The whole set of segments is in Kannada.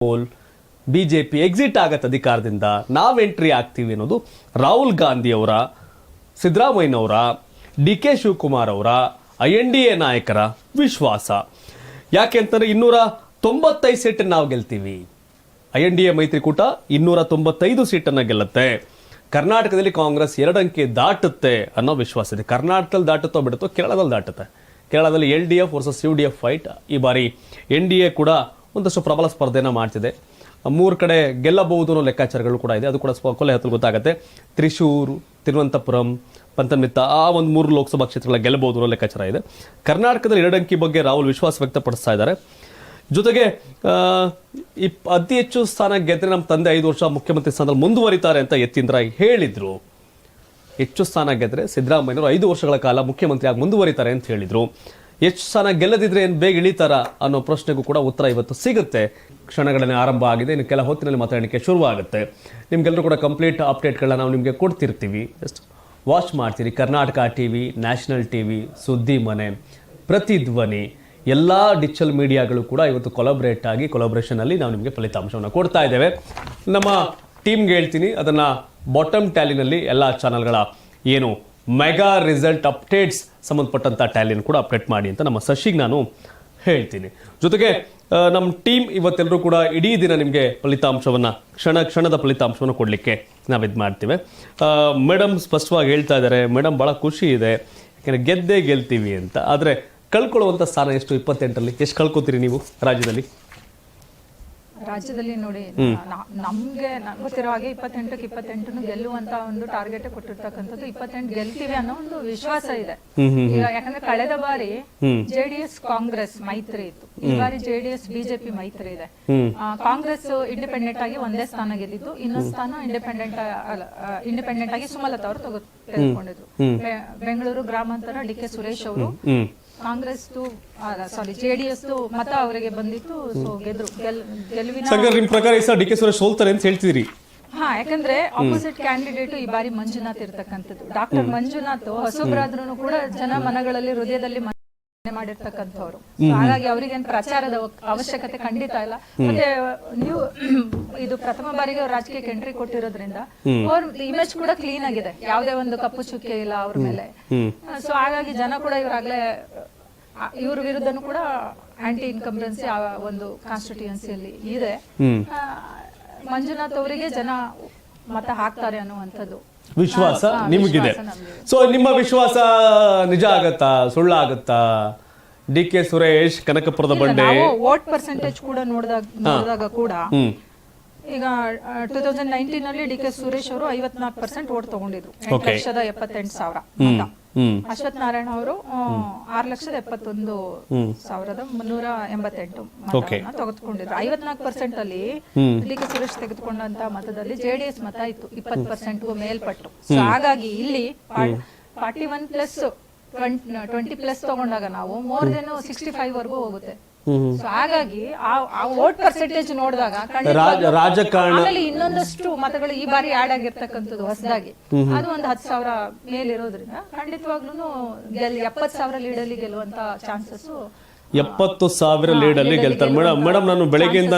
ಪೋಲ್ ಬಿಜೆಪಿ ಎಕ್ಸಿಟ್ ಆಗತ್ತೆ ಅಧಿಕಾರದಿಂದ, ನಾವ್ ಎಂಟ್ರಿ ಆಗ್ತೀವಿ ಅನ್ನೋದು ರಾಹುಲ್ ಗಾಂಧಿ ಅವರ, ಸಿದ್ದರಾಮಯ್ಯನವರ, ಡಿ ಕೆ ಶಿವಕುಮಾರ್ ಅವರ, INDA ನಾಯಕರ ವಿಶ್ವಾಸ. ಯಾಕೆ ಅಂತಂದ್ರೆ 295 ಸೀಟ್ ನಾವು ಗೆಲ್ತೀವಿ. INDA ಮೈತ್ರಿಕೂಟ 295 ಸೀಟನ್ನು ಗೆಲ್ಲುತ್ತೆ. ಕರ್ನಾಟಕದಲ್ಲಿ ಕಾಂಗ್ರೆಸ್ 2 ಅಂಕೆ ದಾಟುತ್ತೆ ಅನ್ನೋ ವಿಶ್ವಾಸ ಇದೆ. ಕರ್ನಾಟಕದಲ್ಲಿ ದಾಟುತ್ತೋ ಬಿಡುತ್ತೋ, ಕೇರಳದಲ್ಲಿ ದಾಟುತ್ತೆ. ಕೇರಳದಲ್ಲಿ LDF ವರ್ಸಸ್ UDF ಫೈಟ್. ಈ ಬಾರಿ NDA ಕೂಡ ಒಂದಷ್ಟು ಪ್ರಬಲ ಸ್ಪರ್ಧೆನ ಮಾಡ್ತಿದೆ. 3 ಕಡೆ ಗೆಲ್ಲಬಹುದು ಅನ್ನೋ ಲೆಕ್ಕಾಚಾರಗಳು ಕೂಡ ಇದೆ. ಅದು ಕೂಡ ಕೊಲೆ ಹತ್ತಲು ಗೊತ್ತಾಗುತ್ತೆ. ತ್ರಿಶೂರು, ತಿರುವನಂತಪುರಂ, ಪಂತನ್ಮಿತ್ತ ಆ ಒಂದು 3 ಲೋಕಸಭಾ ಕ್ಷೇತ್ರಗಳ ಗೆಲ್ಲಬಹುದು ಅನ್ನೋ ಲೆಕ್ಕಾಚಾರ ಇದೆ. ಕರ್ನಾಟಕದಲ್ಲಿ 2 ಅಂಕಿ ಬಗ್ಗೆ ರಾಹುಲ್ ವಿಶ್ವಾಸ ವ್ಯಕ್ತಪಡಿಸ್ತಾ ಇದ್ದಾರೆ. ಜೊತೆಗೆ ಅತಿ ಹೆಚ್ಚು ಸ್ಥಾನ ಗೆದ್ರೆ ನಮ್ಮ ತಂದೆ 5 ವರ್ಷ ಮುಖ್ಯಮಂತ್ರಿ ಸ್ಥಾನದಲ್ಲಿ ಮುಂದುವರಿತಾರೆ ಅಂತ ಯತೀಂದ್ರ ಹೇಳಿದ್ರು. ಹೆಚ್ಚು ಸ್ಥಾನ ಗೆದ್ರೆ ಸಿದ್ದರಾಮಯ್ಯನವರು 5 ವರ್ಷಗಳ ಕಾಲ ಮುಖ್ಯಮಂತ್ರಿಯಾಗಿ ಮುಂದುವರಿತಾರೆ ಅಂತ ಹೇಳಿದ್ರು. ಹೆಚ್ಚು ಸ್ಥಾನ ಗೆಲ್ಲದಿದ್ರೆ ಏನು ಬೇಗ ಇಳಿತಾರ ಅನ್ನೋ ಪ್ರಶ್ನೆಗೂ ಕೂಡ ಉತ್ತರ ಇವತ್ತು ಸಿಗುತ್ತೆ. ಕ್ಷಣಗಳನ್ನೇ ಆರಂಭ ಆಗಿದೆ. ಇನ್ನು ಕೆಲ ಹೊತ್ತಿನಲ್ಲಿ ಮಾತಾಡಲಿಕ್ಕೆ ಶುರುವಾಗುತ್ತೆ. ನಿಮ್ಗೆಲ್ಲರೂ ಕೂಡ ಕಂಪ್ಲೀಟ್ ಅಪ್ಡೇಟ್ಗಳನ್ನ ನಾವು ನಿಮಗೆ ಕೊಡ್ತಿರ್ತೀವಿ. ಜಸ್ಟ್ ವಾಚ್ ಮಾಡ್ತೀರಿ. ಕರ್ನಾಟಕ ಟಿವಿ, ನ್ಯಾಷನಲ್ ಟಿವಿ, ಸುದ್ದಿ ಮನೆ, ಪ್ರತಿಧ್ವನಿ ಎಲ್ಲ ಡಿಜಿಟಲ್ ಮೀಡಿಯಾಗಳು ಕೂಡ ಇವತ್ತು ಕೊಲಾಬ್ರೇಷನ್ ಅಲ್ಲಿ ನಾವು ನಿಮಗೆ ಫಲಿತಾಂಶವನ್ನು ಕೊಡ್ತಾ ಇದ್ದೇವೆ. ನಮ್ಮ ಟೀಮ್ಗೆ ಹೇಳ್ತೀನಿ, ಅದನ್ನ ಬಾಟಮ್ ಟ್ಯಾಲಿನಲ್ಲಿ ಎಲ್ಲ ಚಾನಲ್ಗಳ ಏನು ಮೆಗಾ ರಿಸಲ್ಟ್ ಅಪ್ಡೇಟ್ಸ್ ಸಂಬಂಧಪಟ್ಟಂತ ಟ್ಯಾಲಿಯನ್ನು ಕೂಡ ಅಪ್ಡೇಟ್ ಮಾಡಿ ಅಂತ ನಮ್ಮ ಶಶಿಗೆ ನಾನು ಹೇಳ್ತೀನಿ. ಜೊತೆಗೆ ನಮ್ಮ ಟೀಮ್ ಇವತ್ತೆಲ್ಲರೂ ಕೂಡ ಇಡೀ ದಿನ ನಿಮಗೆ ಫಲಿತಾಂಶವನ್ನ ಕ್ಷಣದ ಫಲಿತಾಂಶವನ್ನು ಕೊಡಲಿಕ್ಕೆ ನಾವು ಇದು ಮಾಡ್ತೀವಿ. ಮೇಡಮ್ ಸ್ಪಷ್ಟವಾಗಿ ಹೇಳ್ತಾ ಇದ್ದಾರೆ, ಮೇಡಮ್ ಬಹಳ ಖುಷಿ ಇದೆ ಯಾಕಂದ್ರೆ ಗೆದ್ದೇ ಗೆಲ್ತೀವಿ ಅಂತ. ಆದರೆ ಕಳ್ಕೊಳ್ಳುವಂಥ ಸ್ಥಾನ ಎಷ್ಟು? 28ರಲ್ಲಿ ಎಷ್ಟು ಕಳ್ಕೊತೀರಿ ನೀವು ರಾಜ್ಯದಲ್ಲಿ? ರಾಜ್ಯದಲ್ಲಿ ನಮ್ಗೆ ಗೊತ್ತಿರೋ ಹಾಗೆ 28ಕ್ಕೆ 28 ಗೆಲ್ಲುವಂತ ಒಂದು ಟಾರ್ಗೆಟ್ ಕೊಟ್ಟಿರ್ತಕ್ಕಂಥದ್ದು. 28 ಗೆಲ್ತೀವಿ ಅನ್ನೋ ಒಂದು ವಿಶ್ವಾಸ ಇದೆ. ಈಗ ಯಾಕಂದ್ರೆ ಕಳೆದ ಬಾರಿ JDS ಕಾಂಗ್ರೆಸ್ ಮೈತ್ರಿ ಇತ್ತು, ಈ ಬಾರಿ JDS ಬಿಜೆಪಿ ಮೈತ್ರಿ ಇದೆ. ಕಾಂಗ್ರೆಸ್ ಇಂಡಿಪೆಂಡೆಂಟ್ ಆಗಿ ಒಂದೇ ಸ್ಥಾನ ಗೆದ್ದಿತ್ತು, ಇನ್ನೊಂದು ಸ್ಥಾನ ಇಂಡಿಪೆಂಡೆಂಟ್ ಆಗಿ ಸುಮಲತಾ ಅವರು ತೆಗೆದುಕೊಂಡಿದ್ರು. ಬೆಂಗಳೂರು ಗ್ರಾಮಾಂತರ DK ಸುರೇಶ್ ಅವರು ಕಾಂಗ್ರೆಸ್ JDS ಮತ ಅವರಿಗೆ ಬಂದಿತ್ತು. ಸೊ ಗೆದ್ರು. ನಿಮ್ ಪ್ರಕಾರ DK ಸುರೇಶ್ ಸೋಲ್ತಾರೆ ಅಂತ ಹೇಳ್ತಿದ್ರಿ? ಯಾಕಂದ್ರೆ ಆಪೋಸಿಟ್ ಕ್ಯಾಂಡಿಡೇಟ್ ಈ ಬಾರಿ ಮಂಜುನಾಥ್ ಇರ್ತಕ್ಕಂಥದ್ದು. ಡಾಕ್ಟರ್ ಮಂಜುನಾಥ್ ಹೊಸಬ್ರಾದ್ರೂ ಕೂಡ ಜನ ಮನಗಳಲ್ಲಿ ಹೃದಯದಲ್ಲಿ ಮಾಡಿರ್ತಕ್ಕಂಥವ್ರು. ಹಾಗಾಗಿ ಅವರಿಗೇನು ಪ್ರಚಾರದ ಅವಶ್ಯಕತೆ ಖಂಡಿತ ಇಲ್ಲ. ಮತ್ತೆ ನೀವು ಇದು ಪ್ರಥಮ ಬಾರಿಗೆ ರಾಜಕೀಯಕ್ಕೆ ಎಂಟ್ರಿ ಕೊಟ್ಟಿರೋದ್ರಿಂದ ಅವ್ರ ಇಮೇಜ್ ಕೂಡ ಕ್ಲೀನ್ ಆಗಿದೆ, ಯಾವುದೇ ಒಂದು ಕಪ್ಪು ಚುಕ್ಕೆ ಇಲ್ಲ ಅವ್ರ ಮೇಲೆ. ಸೊ ಹಾಗಾಗಿ ಜನ ಕೂಡ ಇವ್ರ ವಿರುದ್ಧನೂ ಕೂಡ ಆಂಟಿ ಇನ್ಕಂಬರೆನ್ಸಿ ಒಂದು ಕಾನ್ಸ್ಟಿಟ್ಯೂಯನ್ಸಿಯಲ್ಲಿ ಇದೆ. ಮಂಜುನಾಥ್ ಅವರಿಗೆ ಜನ ಮತ ಹಾಕ್ತಾರೆ ಅನ್ನುವಂಥದ್ದು ವಿಶ್ವಾಸ ನಿಮಗಿದೆ. ಸೊ ನಿಮ್ಮ ವಿಶ್ವಾಸ ನಿಜ ಆಗತ್ತಾ ಸುಳ್ಳಾಗತ್ತಾ? DK ಸುರೇಶ್, ಕನಕಪುರದ ಬಂಡೆ ವೋಟ್ ಪರ್ಸೆಂಟೇಜ್ ಕೂಡ ನೋಡಿದಾಗ ಕೂಡ ಈಗ 2019 ನಲ್ಲಿ DK ಸುರೇಶ್ ಅವರು 54% ವೋಟ್ ತಗೊಂಡಿದ್ರು, 8,78,000. ಅಶ್ವಥ್ ನಾರಾಯಣ ಅವರು 6,71,388 ಮತವನ್ನ ತೆಗೆದುಕೊಂಡಿದ್ರು. 54% ಅಲ್ಲಿ DK ಸುರೇಶ್ ತೆಗೆದುಕೊಂಡಂತ ಮತದಲ್ಲಿ JDS ಮತ ಇತ್ತು 20% ಮೇಲ್ಪಟ್ಟು. ಸೊ ಹಾಗಾಗಿ ಇಲ್ಲಿ 41+20+ ತಗೊಂಡಾಗ ನಾವು ಮೋರ್ ದೆನ್ 65 ವರೆಗೂ ಹೋಗುತ್ತೆ. ಸೊ ಹಾಗಾಗಿ ಆ ವೋಟ್ ಪರ್ಸೆಂಟೇಜ್ ನೋಡಿದಾಗ ರಾಜಕಾರಣದಲ್ಲಿ ಇನ್ನೊಂದಷ್ಟು ಮತಗಳು ಈ ಬಾರಿ ಆಡ್ ಆಗಿರ್ತಕ್ಕಂಥದ್ದು ಹೊಸದಾಗಿ, ಅದು ಒಂದು 10,000 ಮೇಲಿರೋದ್ರಿಂದ ಖಂಡಿತವಾಗ್ಲೂ 70,000 ಲೀಡಲ್ಲಿ ಗೆಲ್ಲುವಂತ ಚಾನ್ಸಸ್. 70,000 ಲೀಡಲ್ಲಿ ಗೆಲ್ತಾರೆ ಮೇಡಮ್. ನಾನು ಬೆಳಗ್ಗೆಯಿಂದ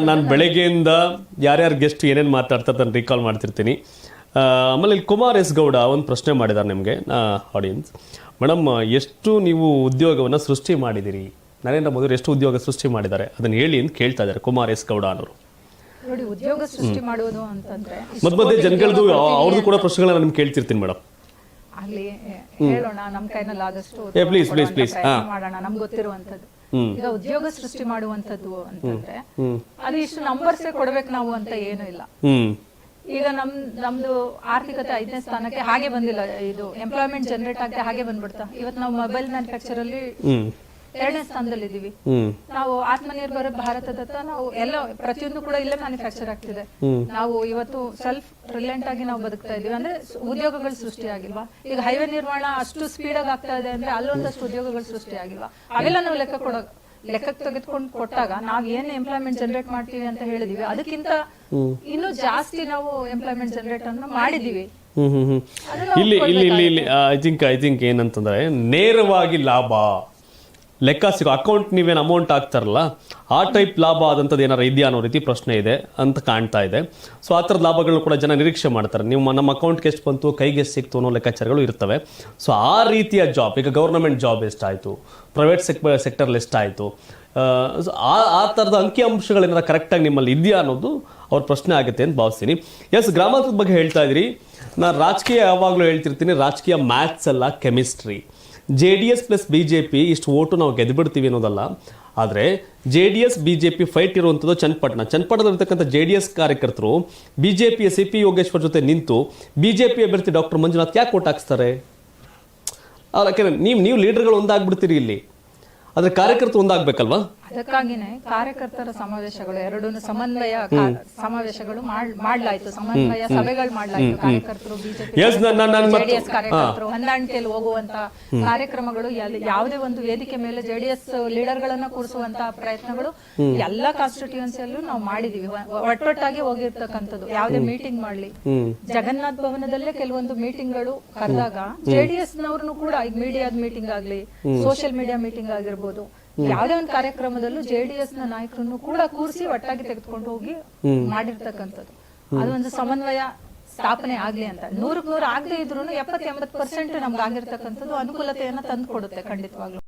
ನಾನು ಬೆಳಗ್ಗೆಯಿಂದ ಯಾರ್ಯಾರು ಗೆಸ್ಟ್ ಏನೇನು ಮಾತಾಡ್ತಾರೆ ನಾನು ರೀಕಾಲ್ ಮಾಡ್ತಿರ್ತೀನಿ. ಆಮೇಲೆ ಇಲ್ಲಿ ಕುಮಾರ್ ಎಸ್ ಗೌಡ ಒಂದು ಪ್ರಶ್ನೆ ಮಾಡಿದ್ದಾರೆ ನಿಮಗೆ ಆಡಿಯನ್ಸ್. ಮೇಡಮ್, ಎಷ್ಟು ನೀವು ಉದ್ಯೋಗವನ್ನು ಸೃಷ್ಟಿ ಮಾಡಿದಿರಿ? ನರೇಂದ್ರ ಮೋದಿ ಎಷ್ಟು ಉದ್ಯೋಗ ಸೃಷ್ಟಿ ಮಾಡಿದ್ದಾರೆ ಅದನ್ನು ಹೇಳಿ ಅಂತ ಕೇಳ್ತಾ ಇದ್ದಾರೆ ಕುಮಾರ್ ಎಸ್ ಗೌಡ ಅನ್ನೋರು. ನೋಡಿ, ಉದ್ಯೋಗ ಸೃಷ್ಟಿ ಮಾಡುವುದು ಅಂತಂದ್ರೆ ಮಧ್ಯ ಜನಗಳದ್ದು ಅವ್ರದ್ದು ಕೂಡ ಪ್ರಶ್ನೆಗಳನ್ನ ನಿಮ್ಗೆ ಕೇಳ್ತಿರ್ತೀನಿ ಮೇಡಮ್. ಆಗ್ಲಿ ಹೇಳೋಣ, ನಮ್ ಕೈನಲ್ಲಿ ಆದಷ್ಟು ಮಾಡೋಣ, ನಮ್ಗೆ ಗೊತ್ತಿರುವಂತದ್ದು. ಈಗ ಉದ್ಯೋಗ ಸೃಷ್ಟಿ ಮಾಡುವಂತದ್ದು ಅಂತಂದ್ರೆ ಅದು ಇಷ್ಟು ನಂಬರ್ಸ್ ಕೊಡ್ಬೇಕು ನಾವು ಅಂತ ಏನು ಇಲ್ಲ. ಈಗ ನಮ್ದು ಆರ್ಥಿಕತೆ 5ನೇ ಸ್ಥಾನಕ್ಕೆ ಹಾಗೆ ಬಂದಿಲ್ಲ. ಇದು ಎಂಪ್ಲಾಯ್ಮೆಂಟ್ ಜನರೇಟ್ ಆಗದೆ ಹಾಗೆ ಬಂದ್ಬಿಡ್ತಾ. ಇವತ್ತು ನಾವು ಮೊಬೈಲ್ ಮ್ಯಾನುಫ್ಯಾಕ್ಚರ್ ಅಲ್ಲಿ 2ನೇ ಸ್ಥಾನದಲ್ಲಿ ಇದೀವಿ. ನಾವು ಆತ್ಮನಿರ್ಭರ ಭಾರತದತ್ತ ನಾವು ಎಲ್ಲ ಪ್ರತಿಯೊಂದು ಕೂಡ ಇಲ್ಲೇ ಮ್ಯಾನುಫ್ಯಾಕ್ಚರ್ ಆಗ್ತಿದೆ. ನಾವು ಇವತ್ತು ಸೆಲ್ಫ್ ರಿಲಯಂಟ್ ಆಗಿ ನಾವು ಬದುಕ್ತಾ ಇದೀವಿ. ಅಂದ್ರೆ ಉದ್ಯೋಗಗಳು ಸೃಷ್ಟಿ ಆಗಿಲ್ವಾ? ಈಗ ಹೈವೇ ನಿರ್ಮಾಣ ಅಷ್ಟು ಸ್ಪೀಡ್ ಆಗಿ ಆಗ್ತಾ ಇದೆ ಅಂದ್ರೆ ಅಲ್ಲೊಂದಷ್ಟು ಉದ್ಯೋಗಗಳು ಸೃಷ್ಟಿ ಆಗಿಲ್ವಾ? ಅವೆಲ್ಲ ನಾವು ಲೆಕ್ಕಕ್ಕೆ ತೆಗೆದುಕೊಂಡು ಕೊಟ್ಟಾಗ ನಾವ್ ಏನ್ ಎಂಪ್ಲಾಯ್ಮೆಂಟ್ ಜನರೇಟ್ ಮಾಡ್ತೀವಿ ಅಂತ ಹೇಳಿದೀವಿ, ಅದಕ್ಕಿಂತ ಇನ್ನೂ ಜಾಸ್ತಿ ನಾವು ಎಂಪ್ಲಾಯ್ಮೆಂಟ್ ಜನರೇಟ್ ಅನ್ನು ಮಾಡಿದೀವಿ. ಇಲ್ಲಿ ಐ ಥಿಂಕ್ ಏನಂತಂದ್ರೆ ನೇರವಾಗಿ ಲಾಭ ಲೆಕ್ಕ ಸಿಗೋ ಅಕೌಂಟ್ ನೀವೇನು ಅಮೌಂಟ್ ಹಾಕ್ತಾರಲ್ಲ ಆ ಟೈಪ್ ಲಾಭ ಆದಂಥದ್ದು ಏನಾರು ಇದೆಯಾ ಅನ್ನೋ ರೀತಿ ಪ್ರಶ್ನೆ ಇದೆ ಅಂತ ಕಾಣ್ತಾ ಇದೆ. ಸೊ ಆ ಥರದ ಲಾಭಗಳು ಕೂಡ ಜನ ನಿರೀಕ್ಷೆ ಮಾಡ್ತಾರೆ. ನೀವು ನಮ್ಮ ಅಕೌಂಟ್ಗೆ ಎಷ್ಟು ಬಂತು, ಕೈಗೆ ಎಷ್ಟು ಸಿಕ್ತು ಅನ್ನೋ ಲೆಕ್ಕಾಚಾರಗಳು ಇರ್ತವೆ. ಸೊ ಆ ರೀತಿಯ ಜಾಬ್, ಈಗ ಗೌರ್ನಮೆಂಟ್ ಜಾಬ್ ಎಷ್ಟಾಯಿತು, ಪ್ರೈವೇಟ್ ಸೆಕ್ಟರ್ಲಿ ಎಷ್ಟಾಯಿತು, ಆ ಥರದ ಅಂಕಿ ಅಂಶಗಳೇನಾರ ಕರೆಕ್ಟಾಗಿ ನಿಮ್ಮಲ್ಲಿ ಇದೆಯಾ ಅನ್ನೋದು ಅವ್ರ ಪ್ರಶ್ನೆ ಆಗುತ್ತೆ ಅಂತ ಭಾವಿಸ್ತೀನಿ. ಎಸ್, ಗ್ರಾಮಾಂತರದ ಬಗ್ಗೆ ಹೇಳ್ತಾ ಇದ್ದೀರಿ. ನಾನು ರಾಜಕೀಯ ಯಾವಾಗಲೂ ಹೇಳ್ತಿರ್ತೀನಿ, ರಾಜಕೀಯ ಮ್ಯಾಥ್ಸ್ ಅಲ್ಲ, ಕೆಮಿಸ್ಟ್ರಿ. JDS ಪ್ಲಸ್ BJP ಇಷ್ಟು ಓಟು ನಾವು ಗೆದ್ದುಬಿಡ್ತೀವಿ ಅನ್ನೋದಲ್ಲ. ಆದರೆ JDS BJP ಫೈಟ್ ಇರುವಂಥದ್ದು ಚನ್ನಪಟ್ಟಣದಲ್ಲಿರ್ತಕ್ಕಂಥ JDS ಕಾರ್ಯಕರ್ತರು BJPಯ CP ಯೋಗೇಶ್ವರ್ ಜೊತೆ ನಿಂತು BJP ಅಭ್ಯರ್ಥಿ ಡಾಕ್ಟರ್ ಮಂಜುನಾಥ್ ಯಾಕೆ ಓಟ್ ಹಾಕ್ಸ್ತಾರೆ? ಯಾಕೆಂದ್ರೆ ನೀವು ಲೀಡರ್ಗಳು ಒಂದಾಗ್ಬಿಡ್ತೀರಿ ಇಲ್ಲಿ, ಆದರೆ ಕಾರ್ಯಕರ್ತರು ಒಂದಾಗಬೇಕಲ್ವಾ? ಅದಕ್ಕಾಗಿನೇ ಕಾರ್ಯಕರ್ತರ ಸಮಾವೇಶಗಳು ಎರಡನ್ನು ಸಮನ್ವಯ ಸಮಾವೇಶಗಳು ಮಾಡ್ಲಾಯ್ತು, ಸಮನ್ವಯ ಸಭೆಗಳು ಮಾಡ್ಲಾಯ್ತು. ಕಾರ್ಯಕರ್ತರು JDS ಕಾರ್ಯಕರ್ತರು ಹೊಂದಾಣಿಕೆಯಲ್ಲಿ ಹೋಗುವಂತ ಕಾರ್ಯಕ್ರಮಗಳು, ಯಾವುದೇ ಒಂದು ವೇದಿಕೆ ಮೇಲೆ JDS ಲೀಡರ್ಗಳನ್ನ ಕೂರಿಸುವಂತ ಪ್ರಯತ್ನಗಳು ಎಲ್ಲ ಕಾನ್ಸ್ಟಿಟ್ಯೂನ್ಸಿಯಲ್ಲೂ ನಾವು ಮಾಡಿದೀವಿ. ಒಟ್ಟೊಟ್ಟಾಗಿ ಹೋಗಿರ್ತಕ್ಕಂಥದ್ದು ಯಾವುದೇ ಮೀಟಿಂಗ್ ಮಾಡ್ಲಿ, ಜಗನ್ನಾಥ ಭವನದಲ್ಲೇ ಕೆಲವೊಂದು ಮೀಟಿಂಗ್ಗಳು ಕರೆದಾಗ JDS ನವ್ರನ್ನು ಕೂಡ, ಈಗ ಮೀಡಿಯಾದ ಮೀಟಿಂಗ್ ಆಗ್ಲಿ, ಸೋಷಿಯಲ್ ಮೀಡಿಯಾ ಮೀಟಿಂಗ್ ಆಗಿರ್ಬೋದು, ಯಾವುದೇ ಒಂದು ಕಾರ್ಯಕ್ರಮದಲ್ಲೂ JDS ನ ನಾಯಕರನ್ನು ಕೂಡ ಕೂರಿಸಿ ಒಟ್ಟಾಗಿ ತೆಗೆದುಕೊಂಡು ಹೋಗಿ ಮಾಡಿರ್ತಕ್ಕಂಥದ್ದು. ಅದು ಒಂದು ಸಮನ್ವಯ ಸ್ಥಾಪನೆ ಆಗ್ಲಿ ಅಂತ. 100% ಆಗದೆ ಇದ್ರು 70-80% ನಮ್ಗೆ ಆಗಿರ್ತಕ್ಕಂಥದ್ದು ಅನುಕೂಲತೆಯನ್ನ ತಂದು ಕೊಡುತ್ತೆ ಖಂಡಿತವಾಗ್ಲೂ.